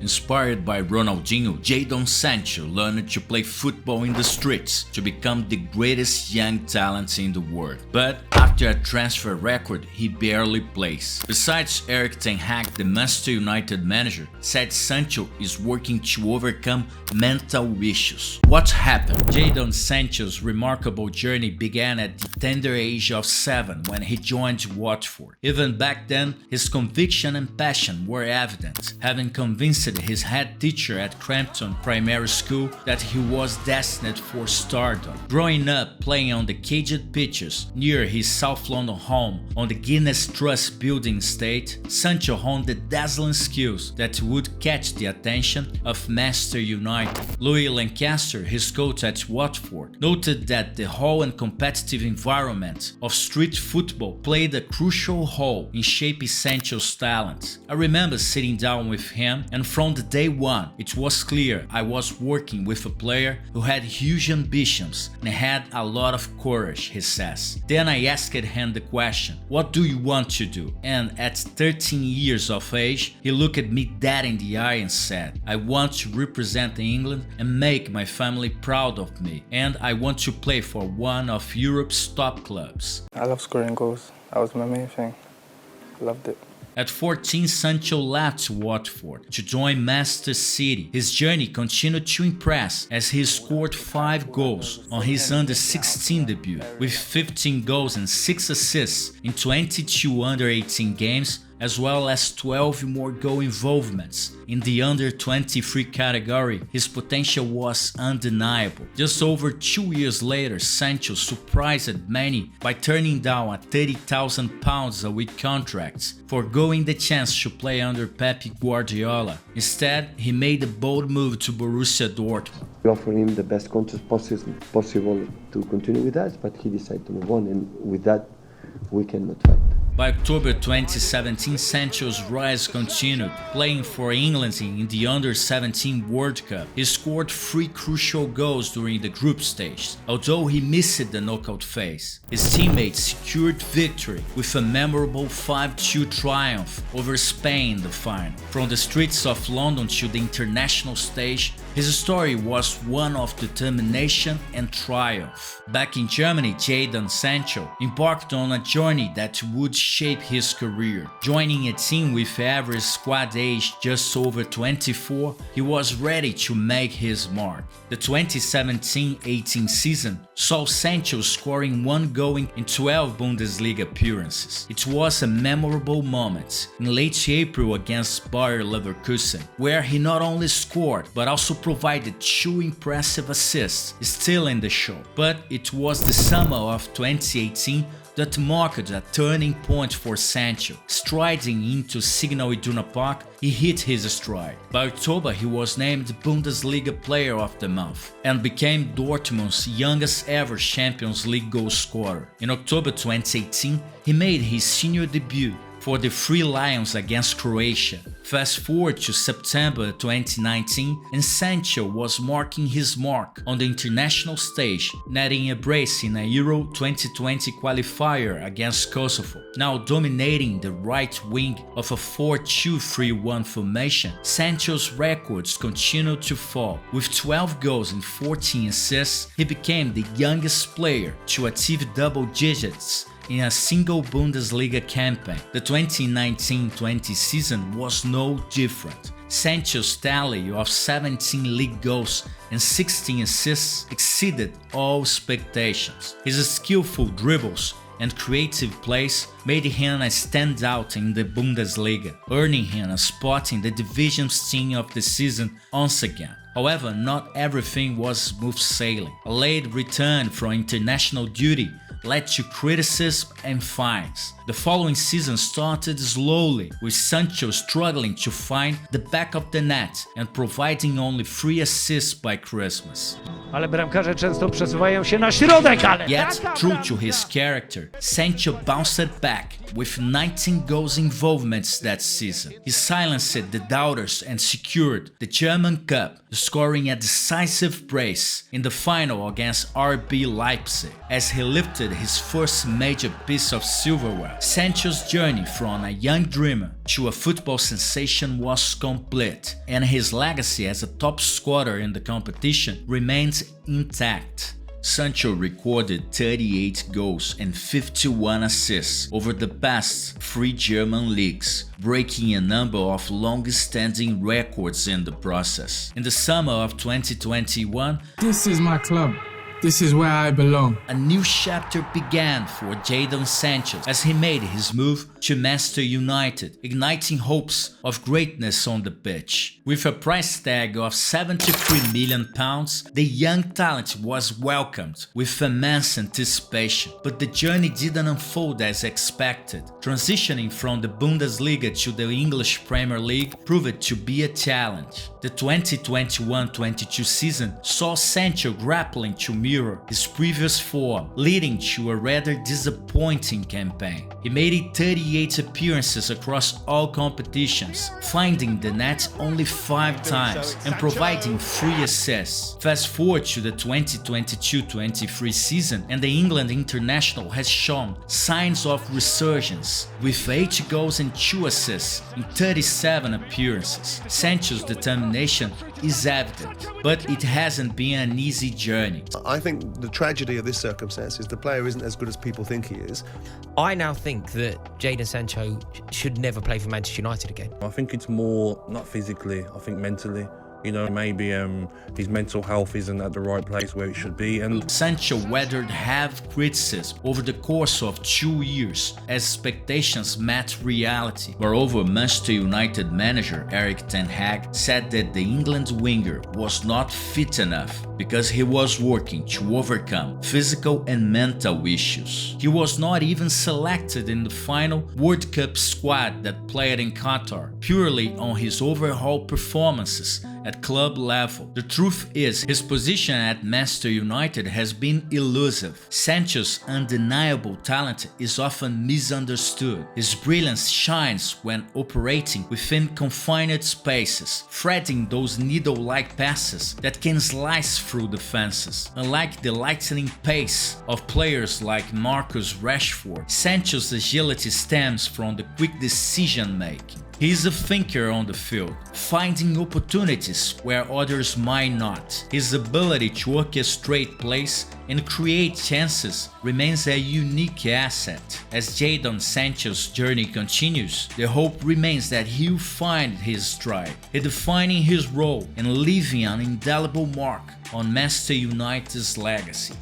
Inspired by Ronaldinho, Jadon Sancho learned to play football in the streets to become the greatest young talent in the world. But after a transfer record, he barely plays. Besides, Erik ten Hag, the Manchester United manager, said Sancho is working to overcome mental issues. What happened? Jadon Sancho's remarkable journey began at the tender age of 7 when he joined Watford. Even back then, his conviction and passion were evident, having convinced his head teacher at Crampton Primary School that he was destined for stardom. Growing up playing on the caged pitches near his South London home on the Guinness Trust building estate, Sancho honed the dazzling skills that would catch the attention of Manchester United. Louis Lancaster, his coach at Watford, noted that the whole and competitive environment of street football played a crucial role in shaping Sancho's talent. I remember sitting down with him, and from the day one, it was clear I was working with a player who had huge ambitions and had a lot of courage, he says. Then I asked him the question, "What do you want to do?" And at 13 years of age, he looked me dead in the eye and said, "I want to represent England and make my family proud of me, and I want to play for one of Europe's top clubs." I love scoring goals. That was my main thing. Loved it. At 14, Sancho left Watford to join Manchester City. His journey continued to impress as he scored 5 goals on his under-16 debut, with 15 goals and 6 assists in 22 under-18 games, as well as 12 more goal involvements in the under-23 category. His potential was undeniable. Just over 2 years later, Sancho surprised many by turning down a £30,000 a week contract, foregoing the chance to play under Pep Guardiola. Instead, he made a bold move to Borussia Dortmund. We offered him the best contract possible to continue with us, but he decided to move on, and with that, we cannot fight. By October 2017, Sancho's rise continued, playing for England in the Under-17 World Cup. He scored 3 crucial goals during the group stage, although he missed the knockout phase. His teammates secured victory with a memorable 5-2 triumph over Spain in the final. From the streets of London to the international stage, his story was one of determination and triumph. Back in Germany, Jadon Sancho embarked on a journey that would shape his career. Joining a team with average squad age just over 24, he was ready to make his mark. The 2017-18 season saw Sancho scoring 1 goal in 12 Bundesliga appearances. It was a memorable moment in late April against Bayer Leverkusen, where he not only scored but also provided 2 impressive assists, still in the show. But it was the summer of 2018 that marked a turning point for Sancho. Striding into Signal Iduna Park, he hit his stride. By October, he was named Bundesliga Player of the Month and became Dortmund's youngest ever Champions League goal scorer. In October 2018, he made his senior debut for the Three Lions against Croatia. Fast forward to September 2019, and Sancho was marking his mark on the international stage, netting a brace in a Euro 2020 qualifier against Kosovo. Now dominating the right wing of a 4-2-3-1 formation, Sancho's records continued to fall. With 12 goals and 14 assists, he became the youngest player to achieve double digits in a single Bundesliga campaign. The 2019-20 season was no different. Sancho's tally of 17 league goals and 16 assists exceeded all expectations. His skillful dribbles and creative plays made him a standout in the Bundesliga, earning him a spot in the division's team of the season once again. However, not everything was smooth sailing. A late return from international duty led to criticism and fines. The following season started slowly, with Sancho struggling to find the back of the net and providing only 3 assists by Christmas. Ale bramkarze często przesuwają się na środek, ale... Yet, true to his character, Sancho bounced back with 19 goals involvements that season. He silenced the doubters and secured the German Cup, scoring a decisive brace in the final against RB Leipzig. As he lifted his first major piece of silverware. Sancho's journey from a young dreamer to a football sensation was complete, and his legacy as a top scorer in the competition remains intact. Sancho recorded 38 goals and 51 assists over the past 3 German leagues, breaking a number of long-standing records in the process. In the summer of 2021, "This is my club. This is where I belong." a new chapter began for Jadon Sancho as he made his move to Manchester United, igniting hopes of greatness on the pitch. With a price tag of £73 million, the young talent was welcomed with immense anticipation, but the journey didn't unfold as expected. Transitioning from the Bundesliga to the English Premier League proved to be a challenge. The 2021-22 season saw Sancho grappling to mirror his previous form, leading to a rather disappointing campaign. He made 38 appearances across all competitions, finding the net only 5 times and providing 3 assists. Fast forward to the 2022-23 season and the England international has shown signs of resurgence, with 8 goals and 2 assists in 37 appearances. Sancho's determination is evident, but it hasn't been an easy journey. I think the tragedy of this circumstance is the player isn't as good as people think he is. I now think that Jadon Sancho should never play for Manchester United again. I think it's more, not physically, I think mentally. You know, maybe his mental health isn't at the right place where it should be. And Sancho weathered heavy criticism over the course of 2 years as expectations met reality. Moreover, Manchester United manager Erik ten Hag said that the England winger was not fit enough because he was working to overcome physical and mental issues. He was not even selected in the final World Cup squad that played in Qatar, purely on his overall performances at club level. The truth is, his position at Manchester United has been elusive. Sancho's undeniable talent is often misunderstood. His brilliance shines when operating within confined spaces, threading those needle-like passes that can slice through defenses. Unlike the lightning pace of players like Marcus Rashford, Sancho's agility stems from the quick decision-making. He is a thinker on the field, finding opportunities where others might not. His ability to orchestrate plays and create chances remains a unique asset. As Jadon Sancho's journey continues, the hope remains that he'll find his stride, redefining his role and leaving an indelible mark on Manchester United's legacy.